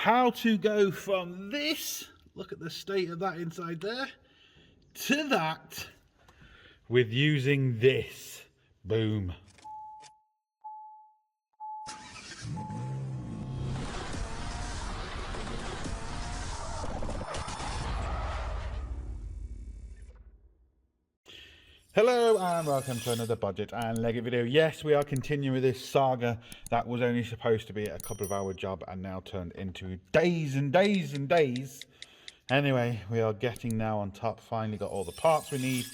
how to go from this, look at the state of that inside there, to that with using this. Boom. Hello and welcome to another Bodgit and Leggit video. Yes, we are continuing with this saga that was only supposed to be a couple of hour job and now turned into days and days and days. Anyway, we are getting now on top, finally got all the parts we need.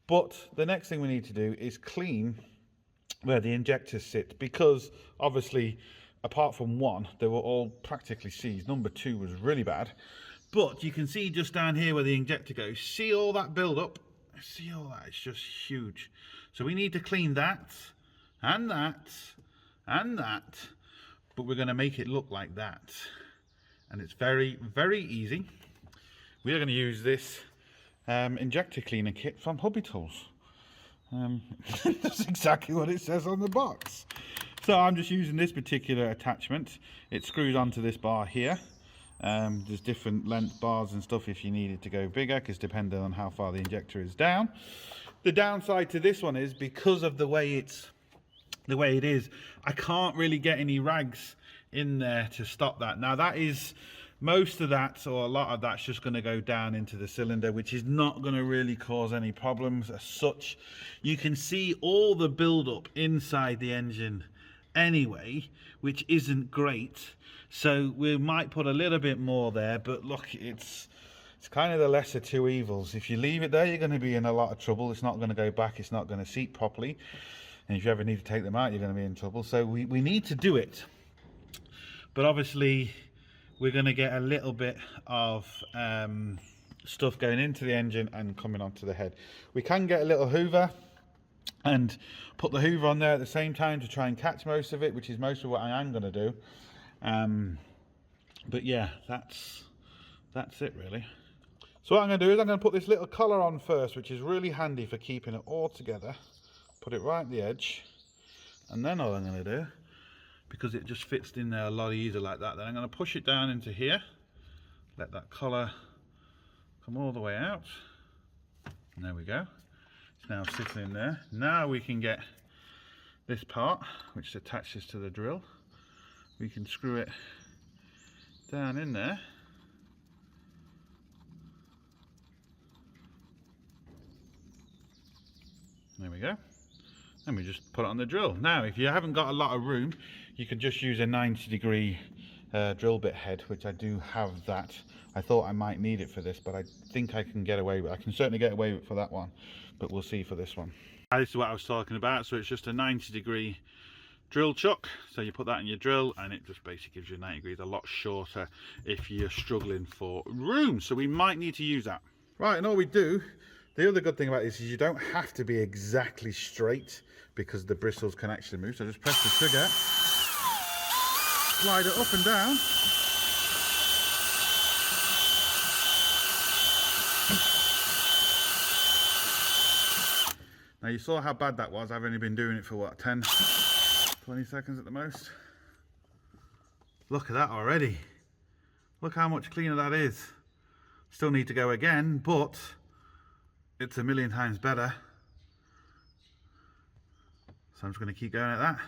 But the next thing we need to do is clean where the injectors sit, because obviously apart from one, they were all practically seized. Number 2 was really bad. But you can see just down here where the injector goes, see all that build up? See all that? It's just huge. So we need to clean that and that and that, but we're going to make it look like that, and it's very, very easy. We are going to use this injector cleaner kit from Hobby Tools. That's exactly what it says on the box. So I'm just using this particular attachment. It screws onto this bar here. There's different length bars and stuff if you need it to go bigger, because depending on how far the injector is down. The downside to this one is because of the way it is, I can't really get any rags in there to stop that. Now that is, most of that, or a lot of that's just going to go down into the cylinder, which is not going to really cause any problems as such. You can see all the build up inside the engine anyway, which isn't great. So we might put a little bit more there, but look, it's kind of the lesser two evils. If you leave it there, you're going to be in a lot of trouble. It's not going to go back, it's not going to seat properly, and if you ever need to take them out, you're going to be in trouble. So we need to do it, but obviously we're going to get a little bit of stuff going into the engine and coming onto the head. We can get a little hoover and put the hoover on there at the same time to try and catch most of it, which is most of what I am going to do. But yeah, that's it really. So what I'm going to do is I'm going to put this little collar on first, which is really handy for keeping it all together. Put it right at the edge, and then all I'm going to do, because it just fits in there a lot easier like that, then I'm going to push it down into here, let that collar come all the way out, and there we go. It's now sitting in there. Now we can get this part, which attaches to the drill. We can screw it down in there. There we go. And we just put it on the drill. Now, if you haven't got a lot of room, you could just use a 90-degree drill bit head, which I do have that. I thought I might need it for this, but I think I can get away with it. I can certainly get away with it for that one, but we'll see for this one. This is what I was talking about. So it's just a 90-degree drill chuck. So you put that in your drill, and it just basically gives you 90 degrees, a lot shorter if you're struggling for room. So we might need to use that. Right, and all we do, the other good thing about this is you don't have to be exactly straight, because the bristles can actually move. So just press the trigger, slide it up and down. Now you saw how bad that was. I've only been doing it for what, 10, 20 seconds at the most. Look at that already. Look how much cleaner that is. Still need to go again, but it's a million times better. So I'm just going to keep going at that.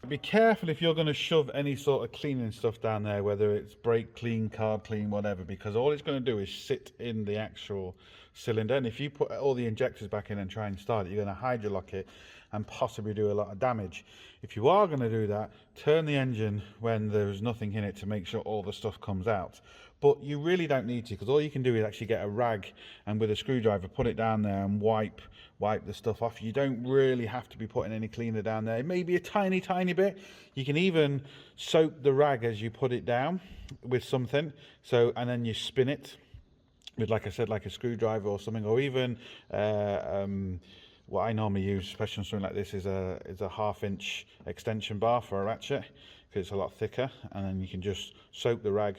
Be careful if you're going to shove any sort of cleaning stuff down there, whether it's brake clean, carb clean, whatever, because all it's going to do is sit in the actual cylinder, and if you put all the injectors back in and try and start it, you're going to hydrolock it and possibly do a lot of damage. If you are going to do that, turn the engine when there's nothing in it to make sure all the stuff comes out. But you really don't need to, because all you can do is actually get a rag and with a screwdriver put it down there and wipe the stuff off. You don't really have to be putting any cleaner down there. Maybe a tiny bit. You can even soak the rag as you put it down with something, so, and then you spin it with, like I said, like a screwdriver or something, or even what I normally use, especially on something like this, is a 1/2-inch extension bar for a ratchet, because it's a lot thicker, and then you can just soak the rag,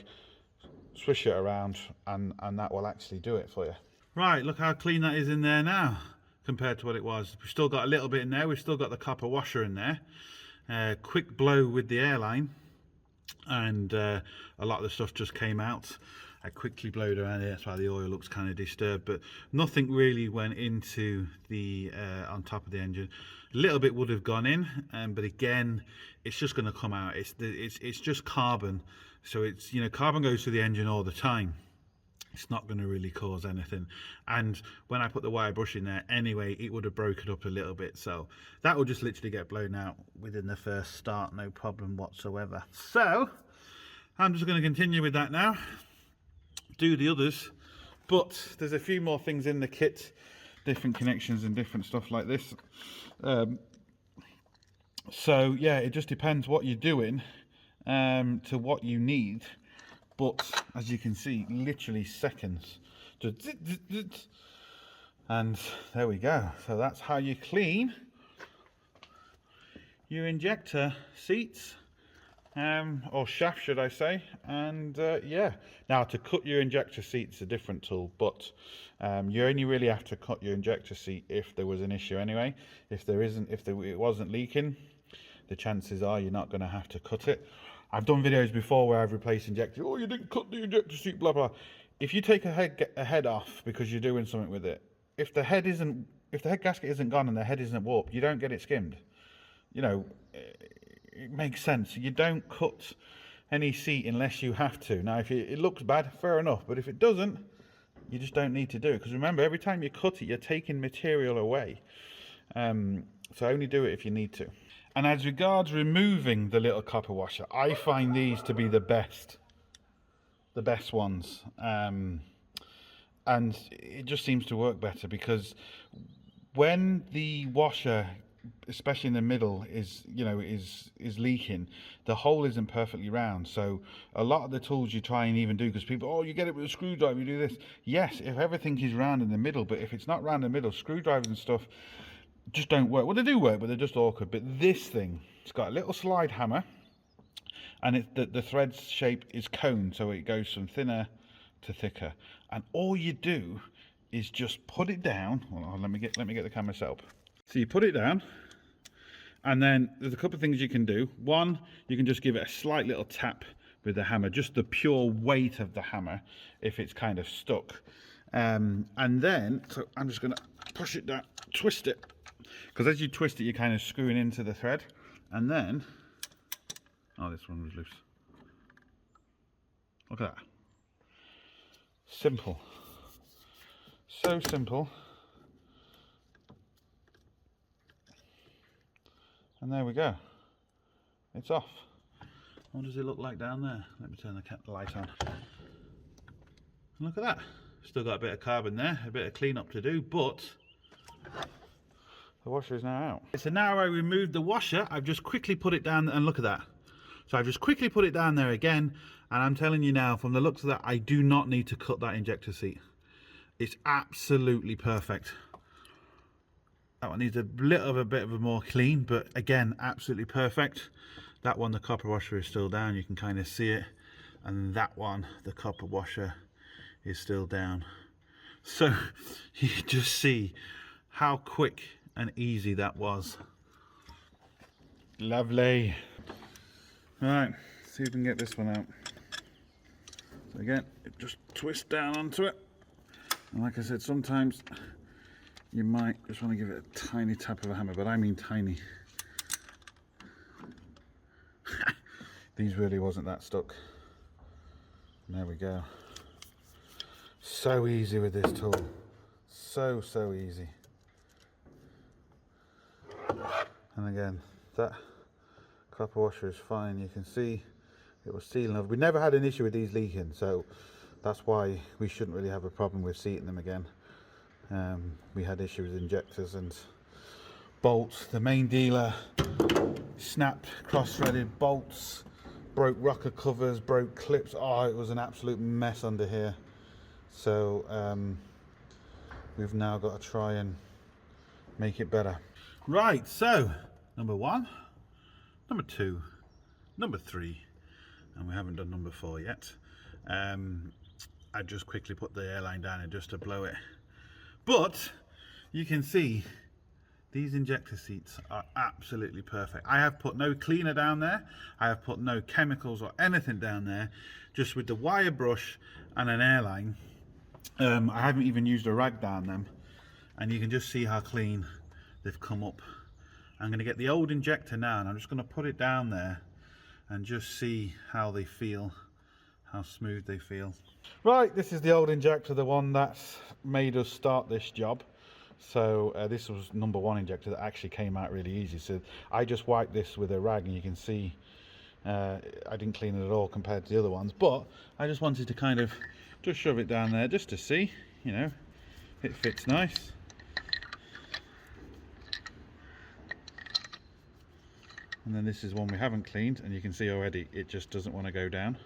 swish it around, and that will actually do it for you. Right, look how clean that is in there now compared to what it was. We've still got a little bit in there. We've still got the copper washer in there. Quick blow with the airline, and a lot of the stuff just came out. I quickly blowed around it, that's why the oil looks kind of disturbed, but nothing really went into the on top of the engine. A little bit would have gone in, but again, it's just going to come out. It's just carbon, so it's, you know, carbon goes through the engine all the time. It's not going to really cause anything, and when I put the wire brush in there anyway, it would have broken up a little bit, so that will just literally get blown out within the first start, no problem whatsoever. So I'm just going to continue with that now, do the others, but there's a few more things in the kit, different connections and different stuff like this. So yeah, it just depends what you're doing to what you need, but as you can see, literally seconds, and there we go. So that's how you clean your injector seats, or shaft should I say. And yeah, now to cut your injector seats a different tool, but you only really have to cut your injector seat if there was an issue anyway. If it wasn't leaking, the chances are you're not going to have to cut it. I've done videos before where I've replaced injectors. Oh, you didn't cut the injector seat, blah blah. If you take a head off because you're doing something with it, if the head gasket isn't gone and the head isn't warped, you don't get it skimmed. You know, it makes sense. You don't cut any seat unless you have to. Now, if it looks bad, fair enough, but if it doesn't, you just don't need to do it, because remember, every time you cut it, you're taking material away. So only do it if you need to. And as regards removing the little copper washer, I find these to be the best ones, and it just seems to work better, because when the washer, especially in the middle, is leaking, the hole isn't perfectly round. So a lot of the tools you try and even do, because people, oh, you get it with a screwdriver, you do this. Yes, if everything is round in the middle, but if it's not round in the middle, screwdrivers and stuff just don't work. Well, they do work, but they're just awkward. But this thing, it's got a little slide hammer, and the thread shape is cone, so it goes from thinner to thicker. And all you do is just put it down. Well, let me get the camera set up. So you put it down, and then there's a couple of things you can do. One, you can just give it a slight little tap with the hammer, just the pure weight of the hammer if it's kind of stuck. And then, so I'm just going to push it down, twist it, because as you twist it, you're kind of screwing into the thread. And then, oh, this one was loose. Look at that. Simple. So simple. And there we go. It's off. What does it look like down there? Let me turn the light on. And look at that. Still got a bit of carbon there, a bit of cleanup to do, but the washer is now out. So now I removed the washer, I've just quickly put it down, and look at that. So I've just quickly put it down there again, and I'm telling you now, from the looks of that, I do not need to cut that injector seat. It's absolutely perfect. That one needs a bit of a more clean, but again, absolutely perfect. That one, the copper washer is still down, you can kind of see it. And that one, the copper washer is still down. So you can just see how quick and easy that was. Lovely. Right, see if we can get this one out. So again, it just twists down onto it. And like I said, sometimes you might just want to give it a tiny tap of a hammer, but I mean tiny. These really wasn't that stuck. There we go. So easy with this tool. So easy. And again, that copper washer is fine. You can see it was sealing up. We never had an issue with these leaking, so that's why we shouldn't really have a problem with seating them again. We had issues with injectors and bolts. The main dealer snapped cross-threaded bolts, broke rocker covers, broke clips. Oh, it was an absolute mess under here. So we've now got to try and make it better. Right, so number 1, number 2, number 3, and we haven't done number 4 yet. I just quickly put the airline down and just to blow it. But you can see These injector seats are absolutely perfect. I have put no cleaner down there. I have put no chemicals or anything down there, just with the wire brush and an airline. I haven't even used a rag down them, and you can just see how clean they've come up. I'm going to get the old injector now, and I'm just going to put it down there and just see how they feel, how smooth they feel. Right, this is the old injector, the one that's made us start this job. So this was #1 injector that actually came out really easy. So I just wiped this with a rag, and you can see I didn't clean it at all compared to the other ones. But I just wanted to kind of just shove it down there just to see, you know, it fits nice. And then this is one we haven't cleaned, and you can see already it just doesn't want to go down.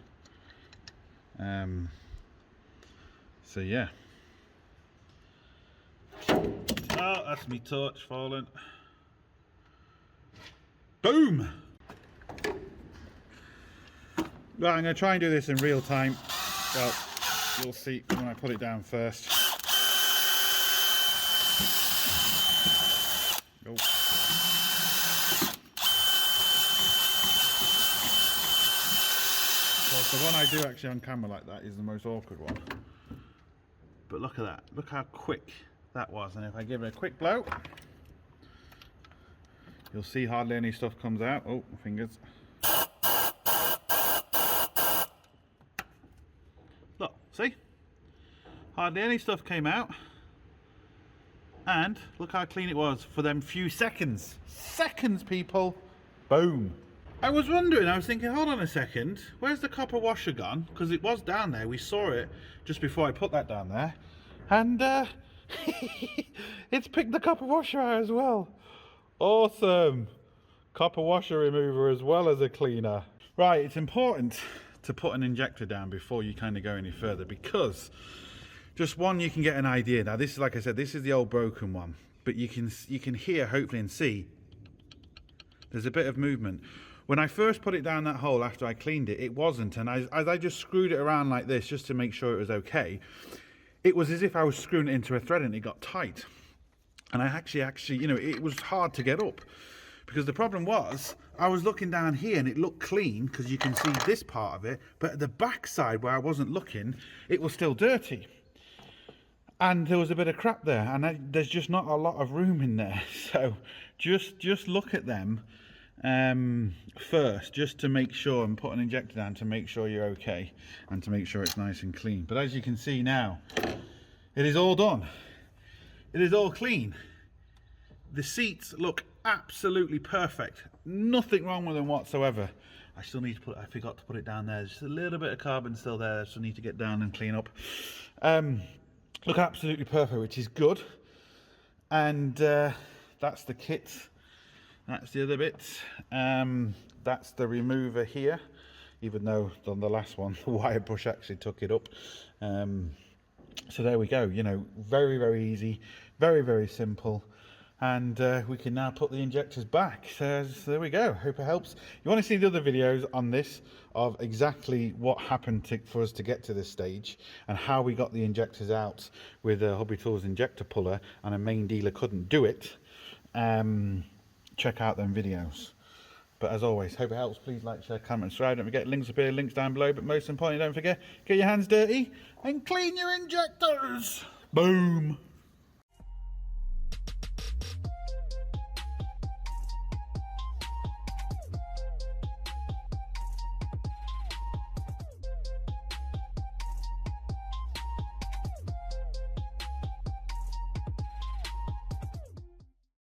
So yeah. Oh, that's me torch falling. Boom! Right, I'm going to try and do this in real time. Well, you'll see when I put it down first. Oh. So the one I do actually on camera like that is the most awkward one. But look at that. Look how quick that was. And if I give it a quick blow, you'll see hardly any stuff comes out. Oh, my fingers. Look, see? Hardly any stuff came out. And look how clean it was for them few seconds. Seconds, people. Boom. I was wondering, I was thinking, hold on a second, where's the copper washer gone? Because it was down there, we saw it just before I put that down there. And it's picked the copper washer out as well. Awesome. Copper washer remover as well as a cleaner. Right, it's important to put an injector down before you kind of go any further, because just one, you can get an idea. Now this is, like I said, this is the old broken one, but you can hear hopefully and see there's a bit of movement. When I first put it down that hole after I cleaned it, it wasn't, and as I just screwed it around like this just to make sure it was okay, it was as if I was screwing it into a thread and it got tight. And I actually, you know, it was hard to get up, because the problem was I was looking down here and it looked clean because you can see this part of it, but at the back side where I wasn't looking, it was still dirty. And there was a bit of crap there, and there's just not a lot of room in there. So just look at them first, just to make sure, and put an injector down to make sure you're okay and to make sure it's nice and clean. But as you can see now, it is all done. It is all clean. The seats look absolutely perfect. Nothing wrong with them whatsoever. I still need to put, I forgot to put it down there. Just a little bit of carbon still there, so I need to get down and clean up. Look absolutely perfect, which is good. And that's the kit. That's the other bit. That's the remover here, even though on the last one the wire brush actually took it up. So there we go, you know, very, very easy, very, very simple. And we can now put the injectors back. So there we go. Hope it helps. You want to see the other videos on this of exactly what happened for us to get to this stage and how we got the injectors out with a Hobby Tools injector puller and a main dealer couldn't do it. Check out them videos. But as always, hope it helps. Please like, share, comment, and subscribe. Don't forget, links up here, links down below. But most importantly, don't forget, get your hands dirty and clean your injectors. Boom.